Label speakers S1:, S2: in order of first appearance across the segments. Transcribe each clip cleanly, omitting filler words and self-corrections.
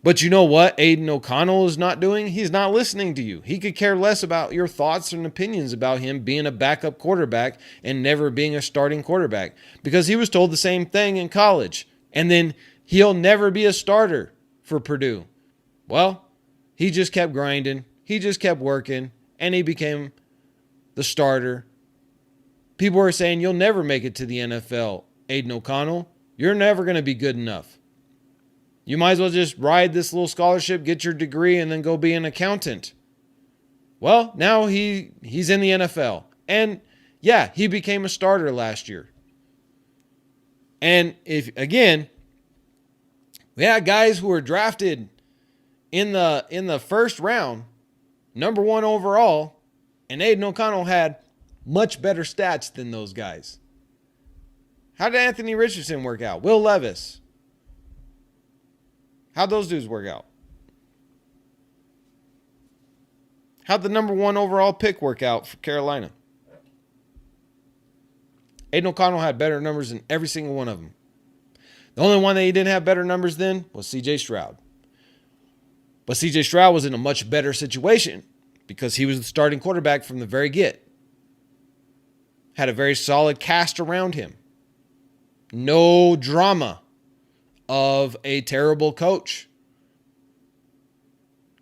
S1: But you know what Aiden O'Connell is not doing? He's not listening to you. He could care less about your thoughts and opinions about him being a backup quarterback and never being a starting quarterback, because he was told the same thing in college. And then he'll never be a starter for Purdue. Well, he just kept grinding. He just kept working, and he became the starter. People are saying, you'll never make it to the NFL, Aiden O'Connell. You're never going to be good enough. You might as well just ride this little scholarship, get your degree, and then go be an accountant. Well, now he's in the NFL. And yeah, he became a starter last year. And if again, we had guys who were drafted in the first round, number 1 overall, and Aiden O'Connell had much better stats than those guys. How did Anthony Richardson work out? Will Levis. How'd those dudes work out? How'd the number 1 overall pick work out for Carolina? Aiden O'Connell had better numbers than every single one of them. The only one that he didn't have better numbers than was C.J. Stroud. But C.J. Stroud was in a much better situation because he was the starting quarterback from the very get. Had a very solid cast around him. No drama of a terrible coach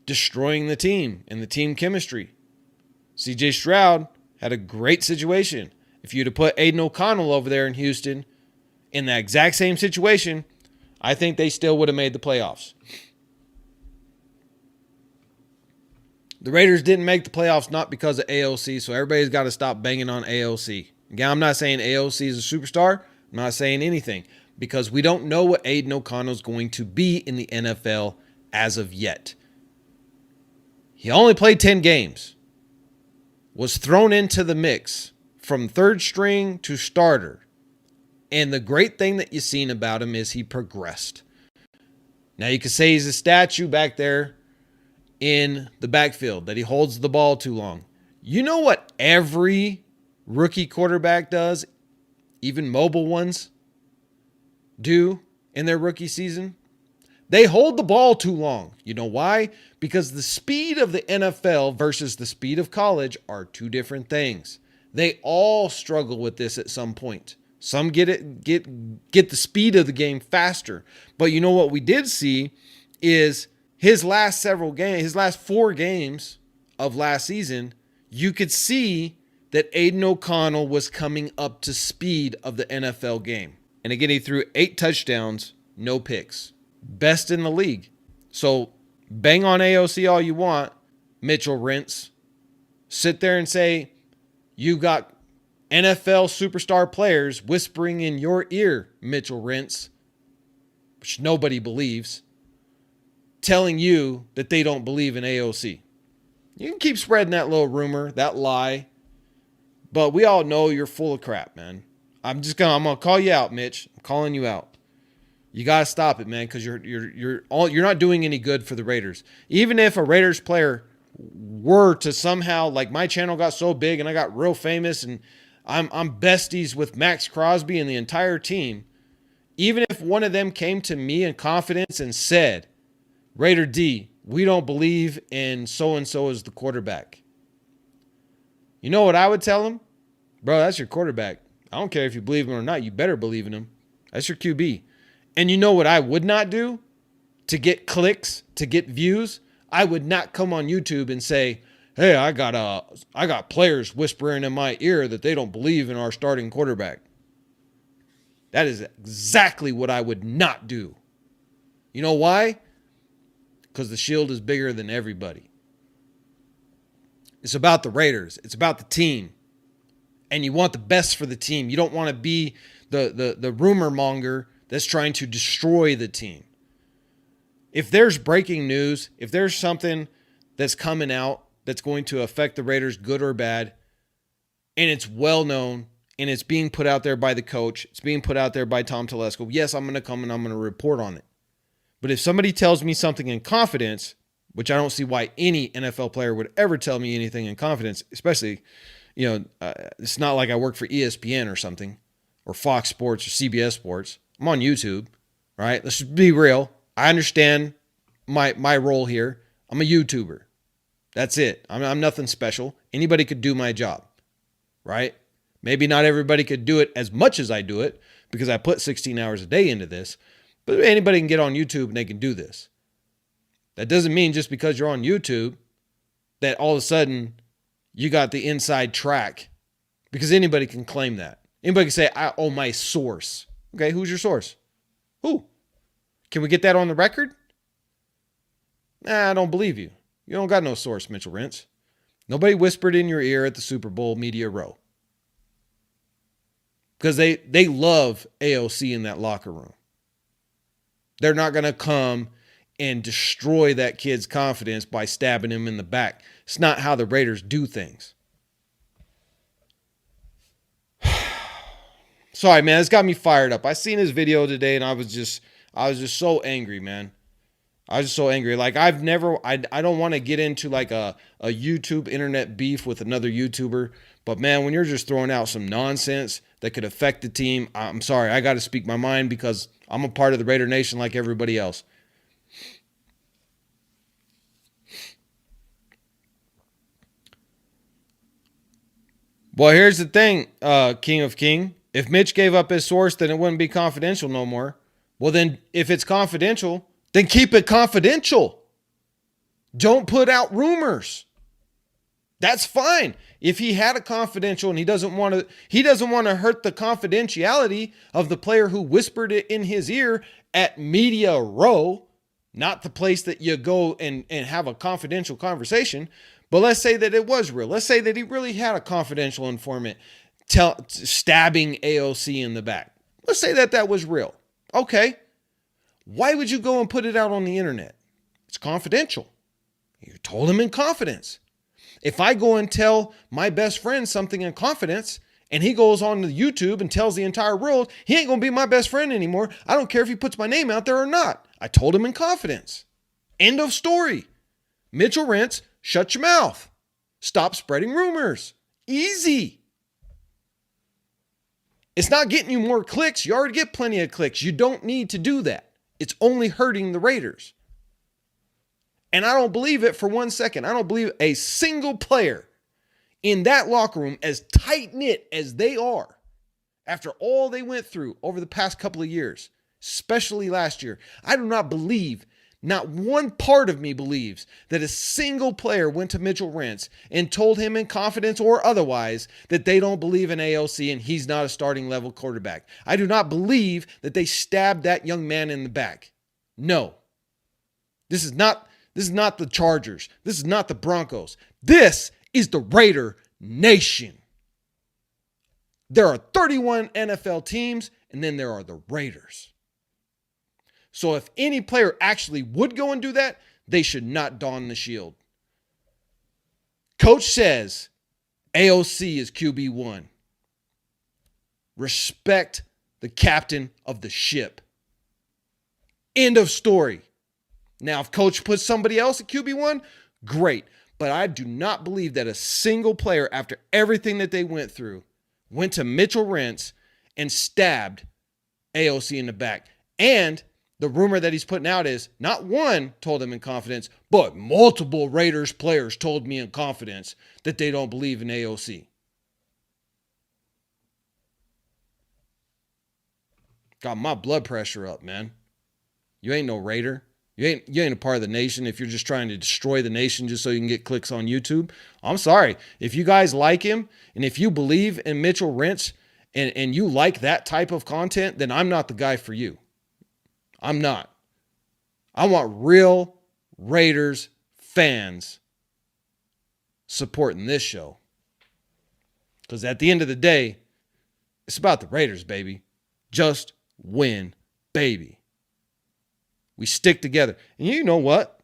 S1: destroying the team and the team chemistry. C.J. Stroud had a great situation. If you'd have put Aiden O'Connell over there in Houston in that exact same situation, I think they still would have made the playoffs. The Raiders didn't make the playoffs not because of AOC, so everybody's got to stop banging on AOC. Again, I'm not saying AOC is a superstar. I'm not saying anything because we don't know what Aiden O'Connell is going to be in the NFL as of yet. He only played 10 games, was thrown into the mix from third string to starter. And the great thing that you've seen about him is he progressed. Now you could say he's a statue back there in the backfield, that he holds the ball too long. You know what every rookie quarterback does, even mobile ones, do in their rookie season? They hold the ball too long. You know why? Because the speed of the NFL versus the speed of college are two different things. They all struggle with this at some point. Some get the speed of the game faster. But you know what we did see is his last 4 games of last season, you could see that Aiden O'Connell was coming up to speed of the NFL game. And again, he threw 8 touchdowns, no picks. Best in the league. So bang on AOC all you want, Mitchell Renz. Sit there and say, you got NFL superstar players whispering in your ear, Mitchell Renz, which nobody believes, telling you that they don't believe in AOC. You can keep spreading that little rumor, that lie, but we all know you're full of crap, man. I'm gonna call you out, Mitch. I'm calling you out. You gotta stop it, man, because you're not doing any good for the Raiders. Even if a Raiders player were to somehow, like my channel got so big and I got real famous and I'm besties with Max Crosby and the entire team, even if one of them came to me in confidence and said, Raider D, we don't believe in so-and-so as the quarterback. You know what I would tell him? Bro, that's your quarterback. I don't care if you believe him or not. You better believe in him. That's your QB. And you know what I would not do to get clicks, to get views? I would not come on YouTube and say, hey, I got players whispering in my ear that they don't believe in our starting quarterback. That is exactly what I would not do. You know why? Because the shield is bigger than everybody. It's about the Raiders. It's about the team. And you want the best for the team. You don't want to be the rumor monger that's trying to destroy the team. If there's breaking news, if there's something that's coming out that's going to affect the Raiders, good or bad, and it's well known, and it's being put out there by the coach, it's being put out there by Tom Telesco, yes, I'm going to come and I'm going to report on it. But if somebody tells me something in confidence, which I don't see why any NFL player would ever tell me anything in confidence, especially, it's not like I work for ESPN or something, or Fox Sports or CBS Sports. I'm on YouTube, right? Let's just be real. I understand my role here. I'm a YouTuber. That's it. I'm nothing special. Anybody could do my job, right? Maybe not everybody could do it as much as I do it because I put 16 hours a day into this, but anybody can get on YouTube and they can do this. That doesn't mean just because you're on YouTube that all of a sudden you got the inside track, because anybody can claim that. Anybody can say, my source. Okay, who's your source? Who? Can we get that on the record? Nah, I don't believe you. You don't got no source, Mitchell Renz. Nobody whispered in your ear at the Super Bowl media row. Because they love AOC in that locker room. They're not going to come and destroy that kid's confidence by stabbing him in the back. It's not how the Raiders do things. Sorry, man. It's got me fired up. I seen his video today and I was just so angry, man. I was just so angry. Like I don't want to get into like a YouTube internet beef with another YouTuber. But man, when you're just throwing out some nonsense that could affect the team, I'm sorry. I got to speak my mind because I'm a part of the Raider Nation like everybody else. Well, here's the thing, King of King. If Mitch gave up his source, then it wouldn't be confidential no more. Well, then if it's confidential, then keep it confidential. Don't put out rumors. That's fine. If he had a confidential and he doesn't want to hurt the confidentiality of the player who whispered it in his ear at Media Row, not the place that you go and have a confidential conversation. But let's say that it was real. Let's say that he really had a confidential informant stabbing AOC in the back. Let's say that was real. Okay. Why would you go and put it out on the internet? It's confidential. You told him in confidence. If I go and tell my best friend something in confidence and he goes on to YouTube and tells the entire world, he ain't going to be my best friend anymore. I don't care if he puts my name out there or not. I told him in confidence. End of story. Mitchell Renz, shut your mouth. Stop spreading rumors. Easy. It's not getting you more clicks. You already get plenty of clicks. You don't need to do that. It's only hurting the Raiders. And I don't believe it for 1 second. I don't believe a single player in that locker room, as tight-knit as they are, after all they went through over the past couple of years, especially last year, I do not believe, not one part of me believes that a single player went to Mitchell Renz and told him in confidence or otherwise that they don't believe in AOC and he's not a starting level quarterback. I do not believe that they stabbed that young man in the back. No. This is not the Chargers. This is not the Broncos. This is the Raider Nation. There are 31 NFL teams, and then there are the Raiders. So if any player actually would go and do that, they should not don the shield. Coach says AOC is QB1. Respect the captain of the ship. End of story. Now, if coach puts somebody else at QB1, great. But I do not believe that a single player, after everything that they went through, went to Mitchell Renz and stabbed AOC in the back. And the rumor that he's putting out is not one told him in confidence, but multiple Raiders players told me in confidence that they don't believe in AOC. Got my blood pressure up, man. You ain't no Raider. You ain't a part of the nation if you're just trying to destroy the nation just so you can get clicks on YouTube. I'm sorry. If you guys like him and if you believe in Mitchell Renz and you like that type of content, then I'm not the guy for you. I'm not. I want real Raiders fans supporting this show. Because at the end of the day, it's about the Raiders, baby. Just win, baby. We stick together. And you know what?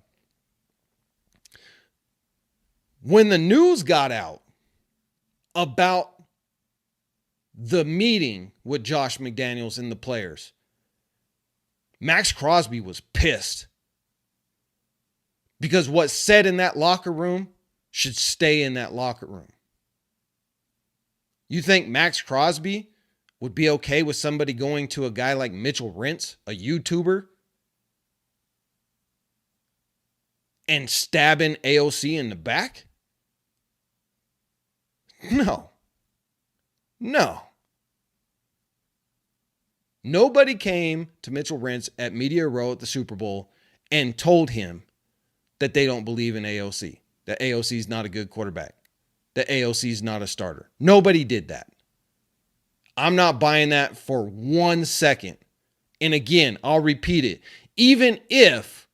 S1: When the news got out about the meeting with Josh McDaniels and the players, Max Crosby was pissed. Because what's said in that locker room should stay in that locker room. You think Max Crosby would be okay with somebody going to a guy like Mitchell Renz, a YouTuber, and stabbing AOC in the back? No. Nobody came to Mitchell Renz at Media Row at the Super Bowl and told him that they don't believe in AOC, that AOC is not a good quarterback, that AOC is not a starter. Nobody did that. I'm not buying that for 1 second. And again, I'll repeat it. Even if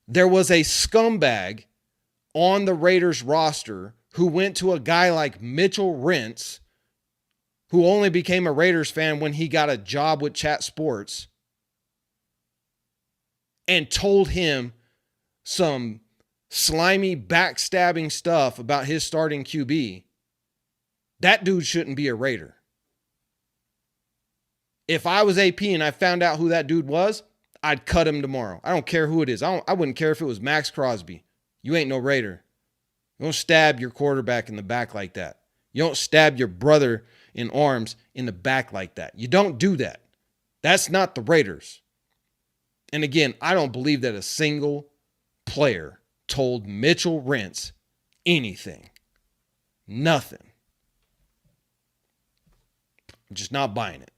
S1: there was a scumbag on the Raiders roster who went to a guy like Mitchell Renz, who only became a Raiders fan when he got a job with Chat Sports, and told him some slimy backstabbing stuff about his starting QB, that dude shouldn't be a Raider. If I was AP and I found out who that dude was, I'd cut him tomorrow. I don't care who it is. I wouldn't care if it was Max Crosby. You ain't no Raider. You don't stab your quarterback in the back like that. You don't stab your brother in arms in the back like that. You don't do that. That's not the Raiders. And again, I don't believe that a single player told Mitchell Renz anything. Nothing. I'm just not buying it.